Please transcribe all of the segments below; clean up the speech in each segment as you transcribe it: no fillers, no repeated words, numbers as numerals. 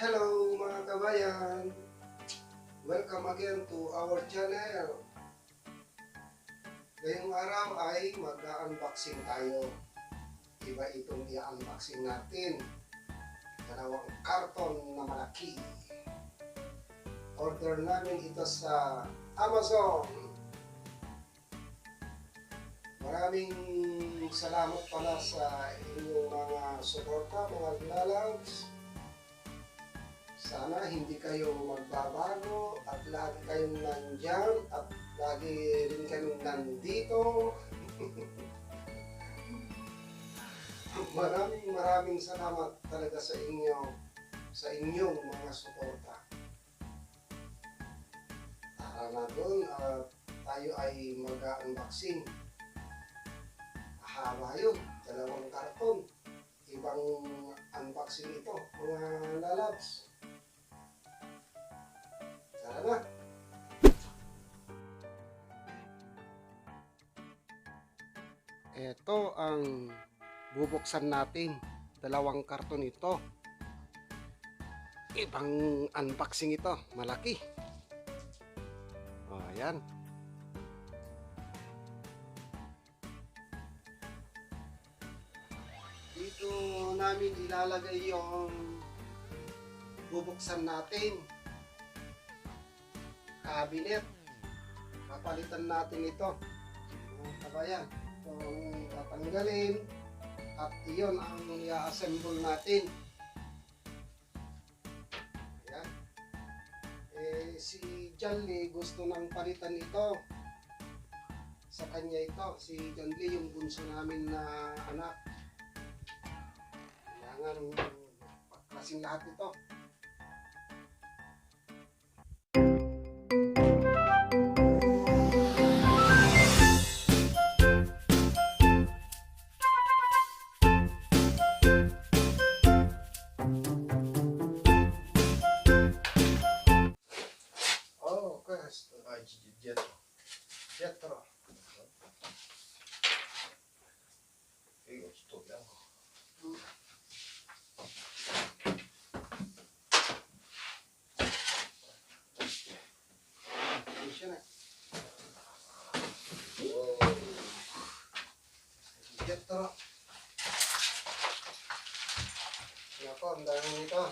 Hello mga kabayan! Welcome again to our channel. Ngayong araw ay mag-unboxing tayo. Iba itong i-unboxing natin. Dalawang karton na malaki. Order namin ito sa Amazon. Maraming salamat pala sa inyong mga suporta, mga lalabs. Sana hindi kayo magbabago at lagi kayong nandyan at lagi rin kayong nandito. Maraming salamat talaga sa inyong mga suporta. Tara na doon at tayo ay mag-unboxing. Haba yun, dalawang karton. Ibang unboxing ito, mga lalabs. Tara na! Ito ang bubuksan natin. Dalawang karton ito. Ibang unboxing ito, malaki. O, ayan. Dito namin ilalagay yung bubuksan natin. Cabinet. Papalitan natin ito. Mga kabayan. Itong tatanggalin. At iyon ang i-assemble natin. Ayan. Si John Lee gusto nang palitan ito. Sa kanya ito. Si John Lee yung bunso namin na anak. Kailangan pagklasin lahat ito. Oh, questo. Dietro. Dietro. Figo, tutto bianco. Siya na. Dietro. Nako, ang dami nito.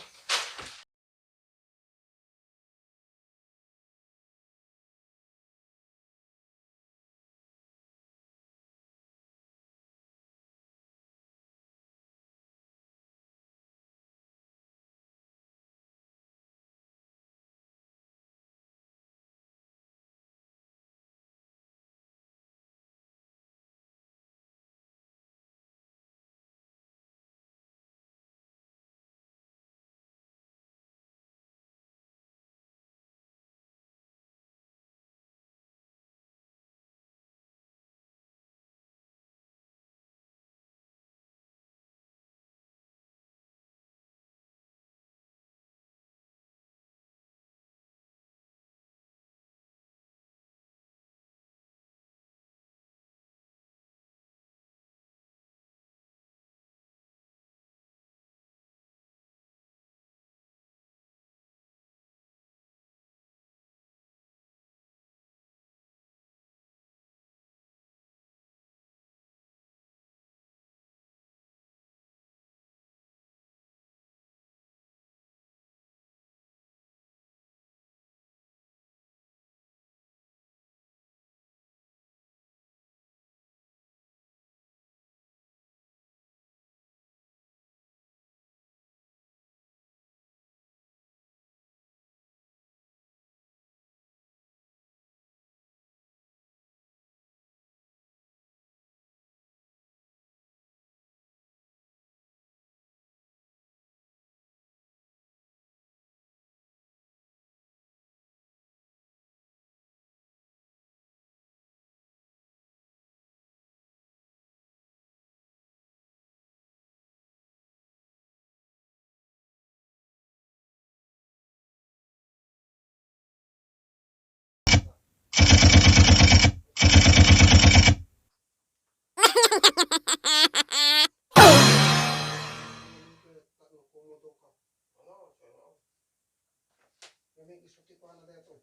May isuti ko na dito.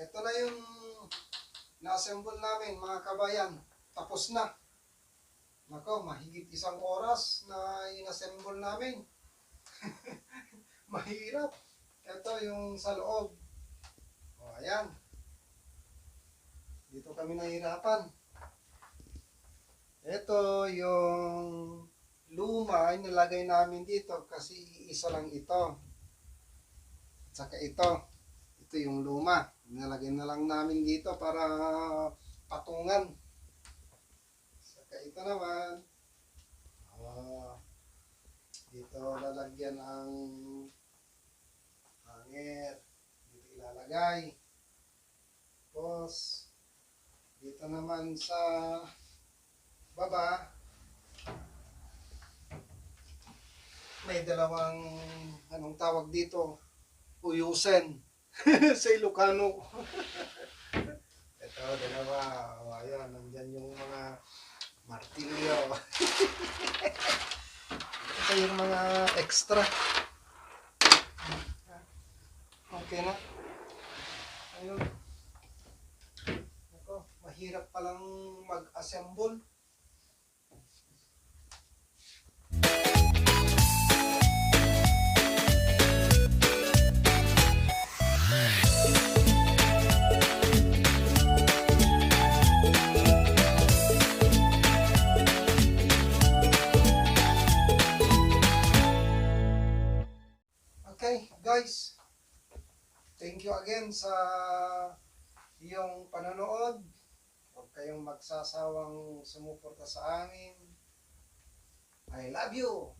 Ito na yung na-assemble namin mga kabayan. Tapos na. Nako, mahigit 1 oras na in-assemble namin. Mahirap. Ito yung sa loob. O, ayan. Dito kami nahirapan. Ito yung luma ay nilagay namin dito kasi isa lang ito. Saka ito. Ito yung luma. Nilagay na lang namin dito para patungan. Saka ito naman. Dito lalagyan ang hangir. Dito ilalagay. Tapos, dito naman sa baba, may dalawang, anong tawag dito, uyusen. Sa Ilocano. Ito, dalawa. O, ayan, nandyan yung mga martilyo. Ito yung mga extra. Okay na. Ayun. Ako, mahirap palang mag-assemble. Okay, guys. Thank you again sa iyong panonood. Huwag kayong magsasawang sumuporta sa amin. I love you.